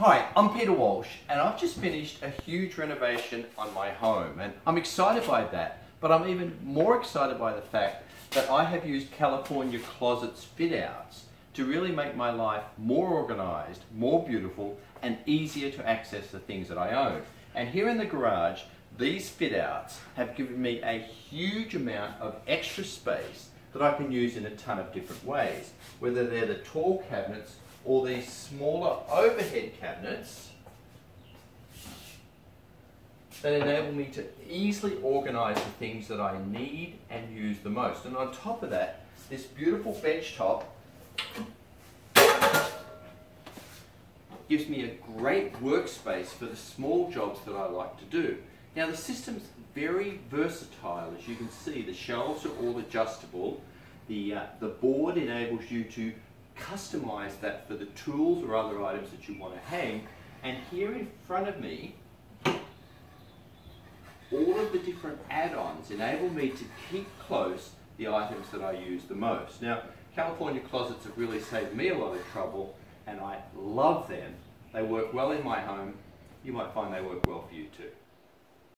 Hi, I'm Peter Walsh and I've just finished a huge renovation on my home and I'm excited by that, but I'm even more excited by the fact that I have used California Closets fit outs to really make my life more organized, more beautiful and easier to access the things that I own. And here in the garage, these fit outs have given me a huge amount of extra space that I can use in a ton of different ways, whether they're the tall cabinets or these smaller overhead cabinets that enable me to easily organize the things that I need and use the most. And on top of that, this beautiful bench top gives me a great workspace for the small jobs that I like to do. Now the system's very versatile. As you can see, the shelves are all adjustable. The board enables you to customize that for the tools or other items that you want to hang. And here in front of me, all of the different add-ons enable me to keep close the items that I use the most. Now, California Closets have really saved me a lot of trouble and I love them. They work well in my home. You might find they work well for you too.